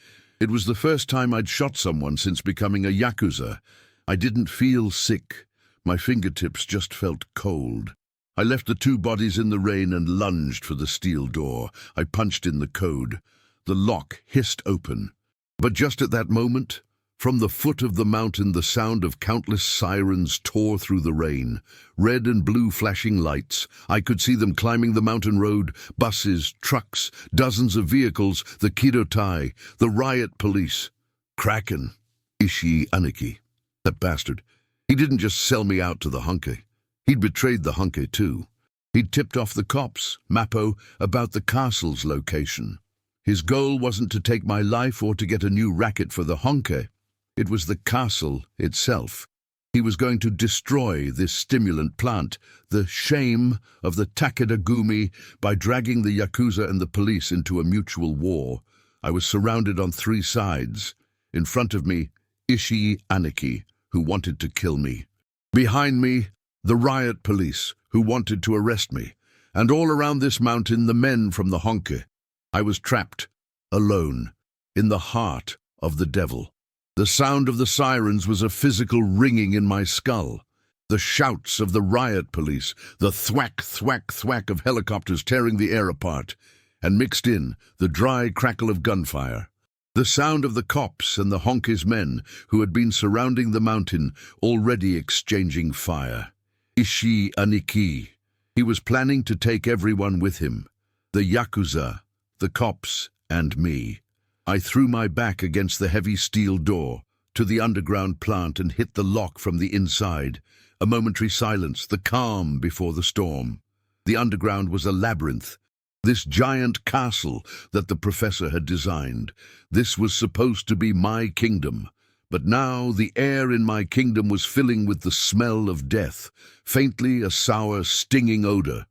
It was the first time I'd shot someone since becoming a Yakuza. I didn't feel sick. My fingertips just felt cold. I left the two bodies in the rain and lunged for the steel door. I punched in the code. The lock hissed open. But just at that moment, from the foot of the mountain, the sound of countless sirens tore through the rain. Red and blue flashing lights. I could see them climbing the mountain road, buses, trucks, dozens of vehicles, the Kidotai, the riot police. Kraken. Ishi Aniki. That bastard. He didn't just sell me out to the honke. He'd betrayed the honke too. He'd tipped off the cops, Mappo, about the castle's location. His goal wasn't to take my life or to get a new racket for the honke. It was the castle itself. He was going to destroy this stimulant plant, the shame of the Takeda Gumi, by dragging the Yakuza and the police into a mutual war. I was surrounded on three sides. In front of me, Ishi Aniki, who wanted to kill me. Behind me, the riot police, who wanted to arrest me. And all around this mountain, the men from the honke. I was trapped, alone, in the heart of the devil. The sound of the sirens was a physical ringing in my skull. The shouts of the riot police, the thwack, thwack, thwack of helicopters tearing the air apart, and mixed in the dry crackle of gunfire. The sound of the cops and the honke's men who had been surrounding the mountain, already exchanging fire. Ishi Aniki. He was planning to take everyone with him. The Yakuza, the cops, and me. I threw my back against the heavy steel door to the underground plant and hit the lock from the inside. A momentary silence, the calm before the storm. The underground was a labyrinth. This giant castle that the professor had designed. This was supposed to be my kingdom. But now the air in my kingdom was filling with the smell of death, faintly a sour, stinging odor.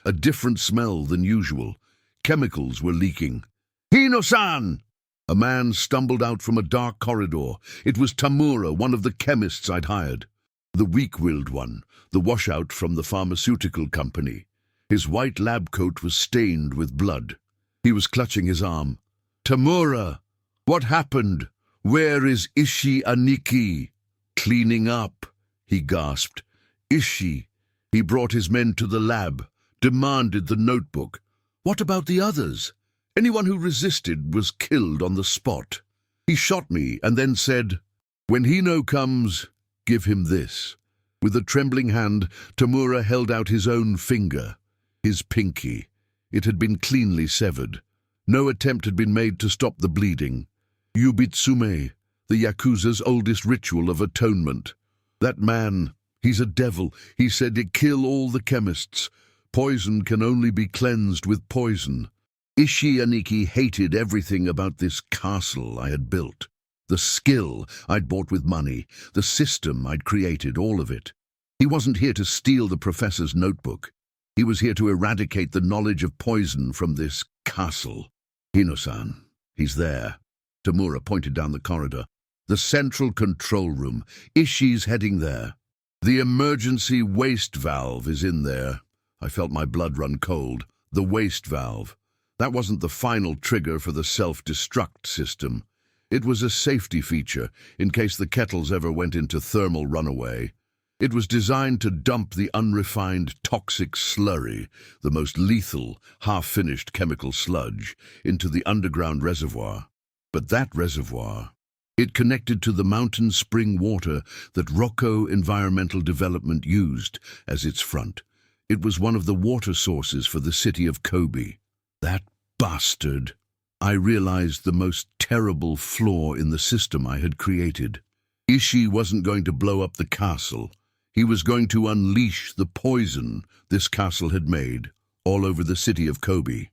a different smell than usual. Chemicals were leaking. "Hino-san!" A man stumbled out from a dark corridor. It was Tamura, one of the chemists I'd hired. The weak-willed one, the washout from the pharmaceutical company. His white lab coat was stained with blood. He was clutching his arm. "Tamura! What happened? Where is Ishi Aniki?" "Cleaning up," he gasped. "Ishi." He brought his men to the lab, demanded the notebook. "What about the others?" "Anyone who resisted was killed on the spot." He shot me and then said, "When Hino comes, give him this." With a trembling hand, Tamura held out his own finger, his pinky. It had been cleanly severed. No attempt had been made to stop the bleeding. Yubitsume, the Yakuza's oldest ritual of atonement. That man, he's a devil. He said he'd kill all the chemists. Poison can only be cleansed with poison. Ishi Aniki hated everything about this castle I had built. The skill I'd bought with money, the system I'd created, all of it. He wasn't here to steal the professor's notebook. He was here to eradicate the knowledge of poison from this castle. "Hino-san, he's there." Tamura pointed down the corridor. "The central control room. Ishi's heading there. The emergency waste valve is in there." I felt my blood run cold. The waste valve. That wasn't the final trigger for the self-destruct system. It was a safety feature in case the kettles ever went into thermal runaway. It was designed to dump the unrefined toxic slurry, the most lethal, half-finished chemical sludge, into the underground reservoir. But that reservoir, it connected to the mountain spring water that Rocco Environmental Development used as its front. It was one of the water sources for the city of Kobe. That bastard! I realized the most terrible flaw in the system I had created. Ishi wasn't going to blow up the castle. He was going to unleash the poison this castle had made all over the city of Kobe.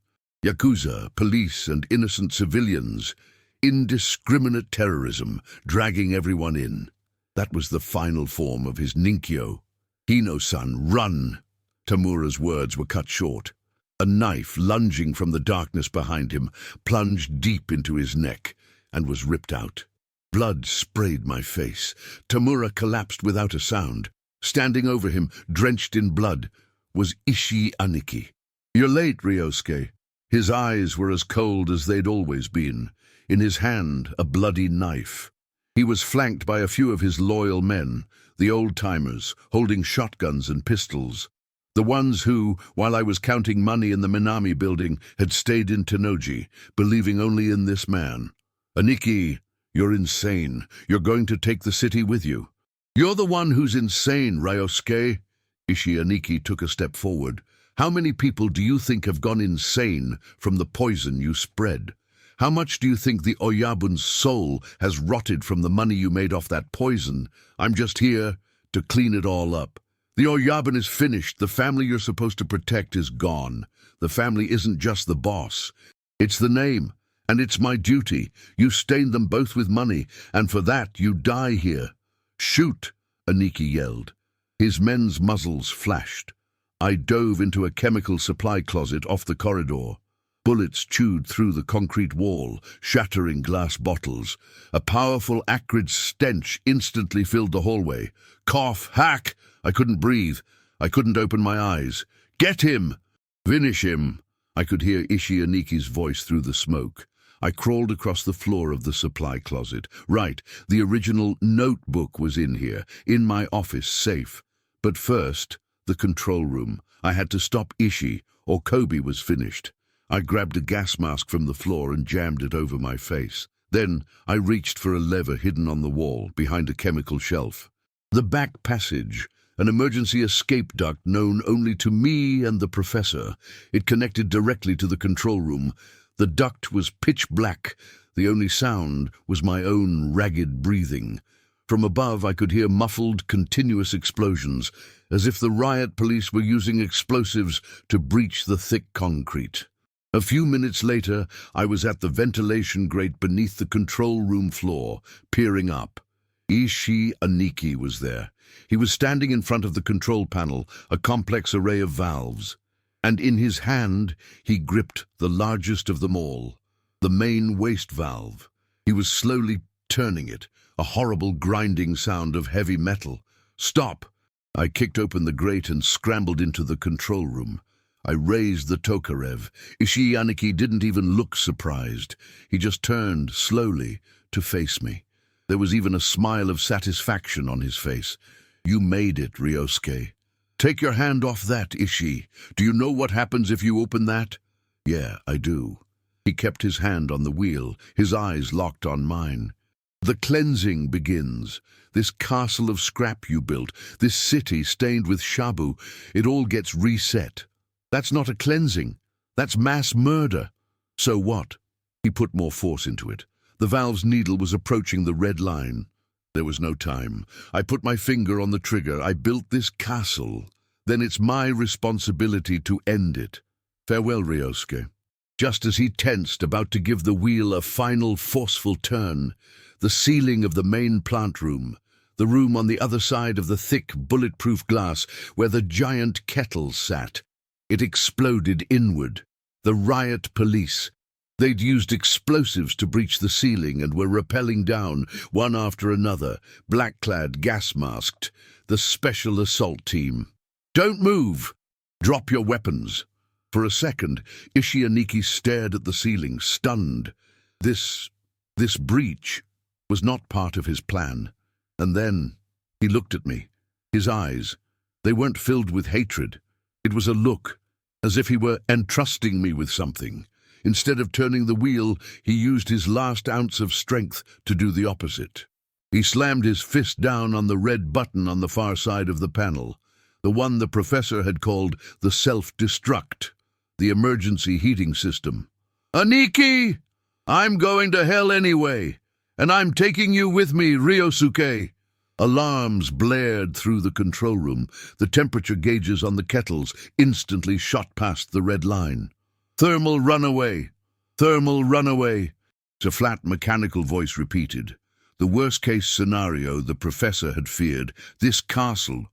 Yakuza, police, and innocent civilians. Indiscriminate terrorism, dragging everyone in. That was the final form of his Ninkyo. "Hino-san, run!" Tamura's words were cut short. A knife, lunging from the darkness behind him, plunged deep into his neck and was ripped out. Blood sprayed my face. Tamura collapsed without a sound. Standing over him, drenched in blood, was Ishi Aniki. "You're late, Ryosuke." His eyes were as cold as they'd always been. In his hand, a bloody knife. He was flanked by a few of his loyal men, the old-timers, holding shotguns and pistols. The ones who, while I was counting money in the Minami building, had stayed in Tennoji, believing only in this man. "Aniki, you're insane. You're going to take the city with you." "You're the one who's insane, Ryosuke." Ishi Aniki took a step forward. "How many people do you think have gone insane from the poison you spread? How much do you think the Oyabun's soul has rotted from the money you made off that poison? I'm just here to clean it all up. The Oyabun is finished. The family you're supposed to protect is gone. The family isn't just the boss. It's the name, and it's my duty. You stained them both with money, and for that you die here." "Shoot!" Aniki yelled. His men's muzzles flashed. I dove into a chemical supply closet off the corridor. Bullets chewed through the concrete wall, shattering glass bottles. A powerful, acrid stench instantly filled the hallway. Cough, hack! I couldn't breathe. I couldn't open my eyes. "Get him! Finish him!" I could hear Ishi Aniki's voice through the smoke. I crawled across the floor of the supply closet. Right, the original notebook was in here, in my office, safe. But first, the control room. I had to stop Ishi, or Kobe was finished. I grabbed a gas mask from the floor and jammed it over my face. Then I reached for a lever hidden on the wall, behind a chemical shelf. The back passage, an emergency escape duct known only to me and the professor. It connected directly to the control room. The duct was pitch black. The only sound was my own ragged breathing. From above I could hear muffled, continuous explosions, as if the riot police were using explosives to breach the thick concrete. A few minutes later, I was at the ventilation grate beneath the control room floor, peering up. Ishi Aniki was there. He was standing in front of the control panel, a complex array of valves. and in his hand he gripped the largest of them all, the main waste valve. He was slowly turning it, a horrible grinding sound of heavy metal. "Stop!" I kicked open the grate and scrambled into the control room. I raised the Tokarev. Ishiyaniki didn't even look surprised. He just turned, slowly, to face me. There was even a smile of satisfaction on his face. "You made it, Ryosuke." "Take your hand off that, Ishi. Do you know what happens if you open that?" "Yeah, I do." He kept his hand on the wheel, his eyes locked on mine. "The cleansing begins. This castle of scrap you built, this city stained with shabu, it all gets reset. That's not a cleansing. That's mass murder." "So what?" He put more force into it. The valve's needle was approaching the red line. There was no time. I put my finger on the trigger. "I built this castle. Then it's my responsibility to end it. Farewell, Ryosuke." Just as he tensed, about to give the wheel a final forceful turn, the ceiling of the main plant room, the room on the other side of the thick, bulletproof glass where the giant kettle sat, it exploded inward. The riot police. They'd used explosives to breach the ceiling and were rappelling down, one after another, black-clad, gas-masked, the special assault team. "Don't move! Drop your weapons!" For a second, Ishiyaniki stared at the ceiling, stunned. This breach was not part of his plan. And then he looked at me. His eyes, they weren't filled with hatred. It was a look, as if he were entrusting me with something. Instead of turning the wheel, he used his last ounce of strength to do the opposite. He slammed his fist down on the red button on the far side of the panel, the one the professor had called the self-destruct, the emergency heating system. "Aniki! I'm going to hell anyway, and I'm taking you with me, Ryosuke." Alarms blared through the control room. The temperature gauges on the kettles instantly shot past the red line. "Thermal runaway! Thermal runaway!" A flat mechanical voice repeated. The worst-case scenario the professor had feared. This castle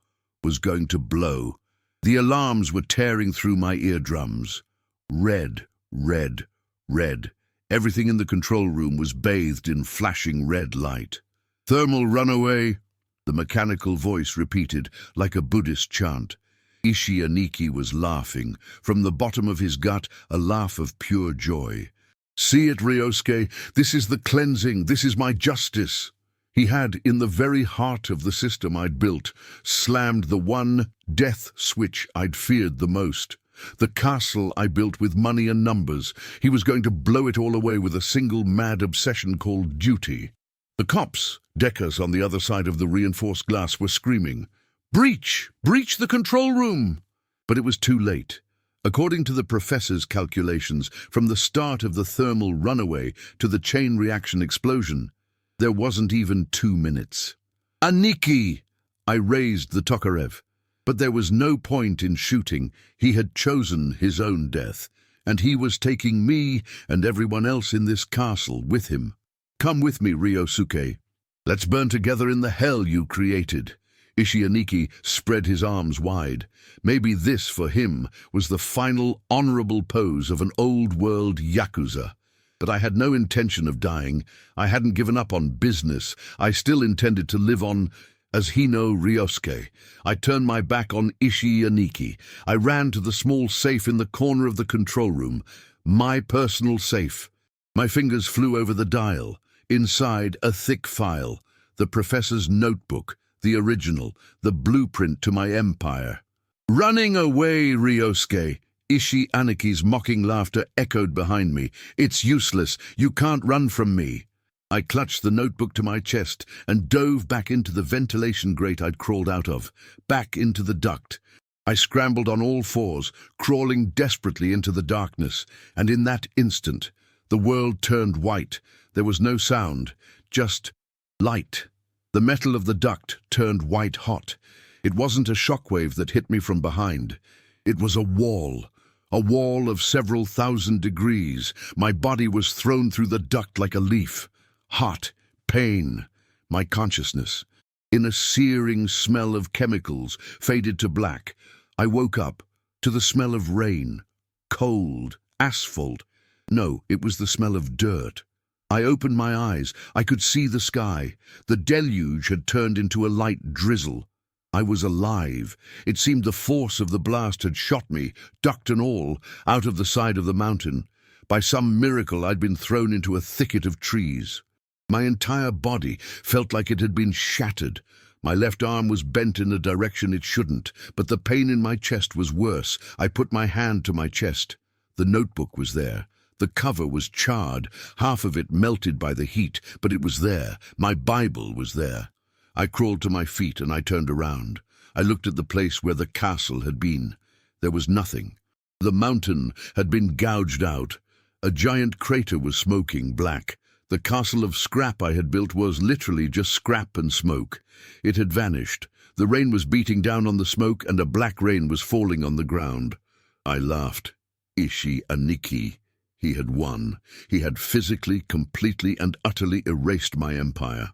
was going to blow. The alarms were tearing through my eardrums. Red, red, red. Everything in the control room was bathed in flashing red light. "Thermal runaway!" the mechanical voice repeated, like a Buddhist chant. Ishiyaniki was laughing. From the bottom of his gut, a laugh of pure joy. "See it, Ryosuke? This is the cleansing. This is my justice." He had, in the very heart of the system I'd built, slammed the one death switch I'd feared the most. The castle I built with money and numbers. He was going to blow it all away with a single mad obsession called duty. The cops, deckers on the other side of the reinforced glass, were screaming, "Breach! Breach the control room!" But it was too late. According to the professor's calculations, from the start of the thermal runaway to the chain reaction explosion, there wasn't even 2 minutes. "Aniki!" I raised the Tokarev. But there was no point in shooting. He had chosen his own death, and he was taking me and everyone else in this castle with him. "Come with me, Ryosuke. Let's burn together in the hell you created." Ishiyaniki spread his arms wide. Maybe this, for him, was the final honorable pose of an old-world Yakuza. But I had no intention of dying. I hadn't given up on business. I still intended to live on as Hino Ryosuke. I turned my back on Ishiyaniki. I ran to the small safe in the corner of the control room. My personal safe. My fingers flew over the dial. Inside, a thick file. The professor's notebook. The original, the blueprint to my empire. "Running away, Ryosuke!" Ishianiki's mocking laughter echoed behind me. "It's useless. You can't run from me." I clutched the notebook to my chest and dove back into the ventilation grate I'd crawled out of, back into the duct. I scrambled on all fours, crawling desperately into the darkness, and in that instant, the world turned white. There was no sound, just light. The metal of the duct turned white-hot. It wasn't a shockwave that hit me from behind. It was a wall of several thousand degrees. My body was thrown through the duct like a leaf. Hot, pain, my consciousness, in a searing smell of chemicals, faded to black. I woke up, to the smell of rain, cold, asphalt. No, it was the smell of dirt. I opened my eyes. I could see the sky. The deluge had turned into a light drizzle. I was alive. It seemed the force of the blast had shot me, duct and all, out of the side of the mountain. By some miracle, I'd been thrown into a thicket of trees. My entire body felt like it had been shattered. My left arm was bent in a direction it shouldn't, but the pain in my chest was worse. I put my hand to my chest. The notebook was there. The cover was charred, half of it melted by the heat, but it was there. My Bible was there. I crawled to my feet and I turned around. I looked at the place where the castle had been. There was nothing. The mountain had been gouged out. A giant crater was smoking black. The castle of scrap I had built was literally just scrap and smoke. It had vanished. The rain was beating down on the smoke and a black rain was falling on the ground. I laughed. Ishi Aniki. He had won. He had physically, completely and utterly erased my empire.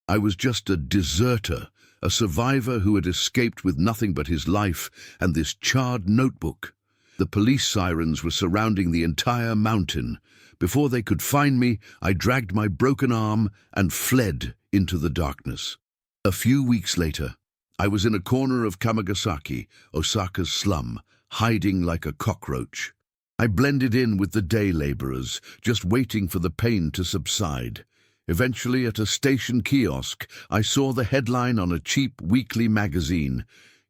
I was just a deserter, a survivor who had escaped with nothing but his life and this charred notebook. The police sirens were surrounding the entire mountain. Before they could find me, I dragged my broken arm and fled into the darkness. A few weeks later, I was in a corner of Kamagasaki, Osaka's slum, hiding like a cockroach. I blended in with the day laborers, just waiting for the pain to subside. Eventually, at a station kiosk, I saw the headline on a cheap weekly magazine,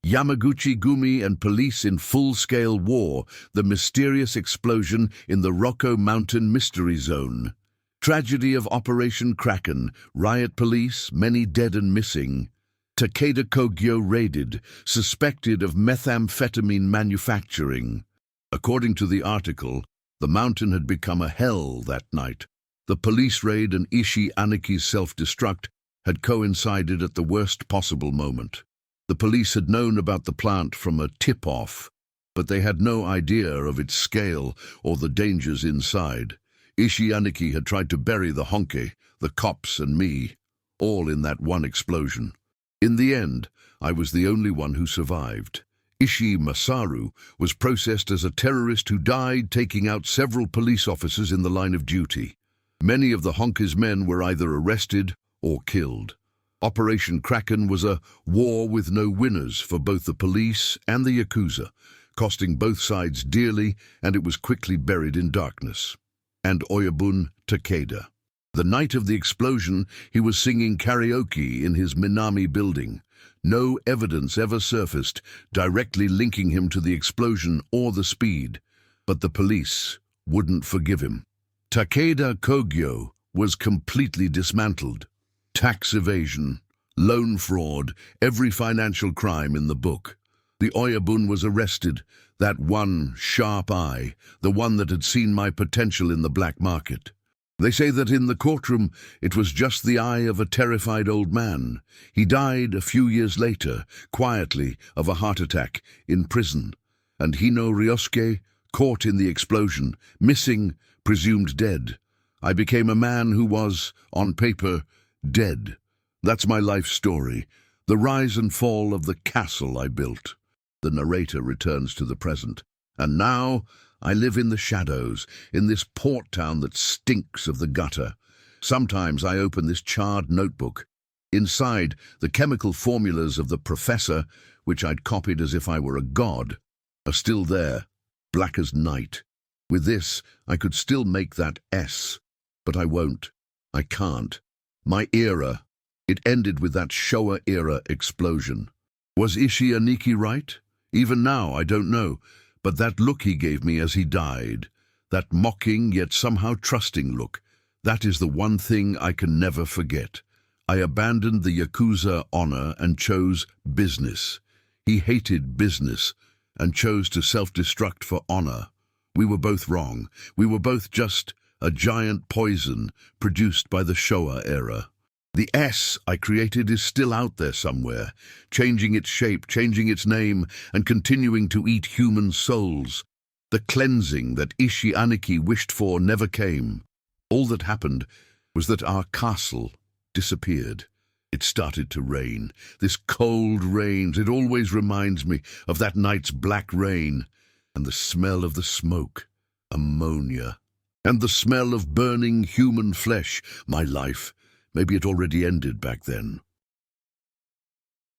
Yamaguchi Gumi and Police in Full-Scale War, the Mysterious Explosion in the Rokko Mountain Mystery Zone. Tragedy of Operation Kraken, Riot Police, many dead and missing. Takeda Kogyo raided, suspected of methamphetamine manufacturing. According to the article, the mountain had become a hell that night. The police raid and Ishi Aniki's self-destruct had coincided at the worst possible moment. The police had known about the plant from a tip-off, but they had no idea of its scale or the dangers inside. Ishi Aniki had tried to bury the honke, the cops and me, all in that one explosion. In the end, I was the only one who survived. Ishi Masaru was processed as a terrorist who died taking out several police officers in the line of duty. Many of the honke's men were either arrested or killed. Operation Kraken was a war with no winners for both the police and the Yakuza, costing both sides dearly, and it was quickly buried in darkness. And Oyabun Takeda. The night of the explosion, he was singing karaoke in his Minami building. No evidence ever surfaced directly linking him to the explosion or the speed, but the police wouldn't forgive him. Takeda Kogyo was completely dismantled. Tax evasion, loan fraud, every financial crime in the book. The Oyabun was arrested, that one sharp eye, the one that had seen my potential in the black market. They say that in the courtroom it was just the eye of a terrified old man. He died a few years later, quietly, of a heart attack, in prison. And Hino Ryosuke, caught in the explosion, missing, presumed dead. I became a man who was, on paper, dead. That's my life story, the rise and fall of the castle I built. The narrator returns to the present. And now I live in the shadows, in this port town that stinks of the gutter. Sometimes I open this charred notebook. Inside, the chemical formulas of the professor, which I'd copied as if I were a god, are still there, black as night. With this, I could still make that S, but I won't. I can't. My era, it ended with that Showa-era explosion. Was Ishi Aniki right? Even now, I don't know. But that look he gave me as he died, that mocking yet somehow trusting look, that is the one thing I can never forget. I abandoned the Yakuza honor and chose business. He hated business and chose to self-destruct for honor. We were both wrong. We were both just a giant poison produced by the Showa era. The S I created is still out there somewhere, changing its shape, changing its name, and continuing to eat human souls. The cleansing that Ishi Aniki wished for never came. All that happened was that our castle disappeared. It started to rain. This cold rain, it always reminds me of that night's black rain. And the smell of the smoke, ammonia. And the smell of burning human flesh, my life. Maybe it already ended back then.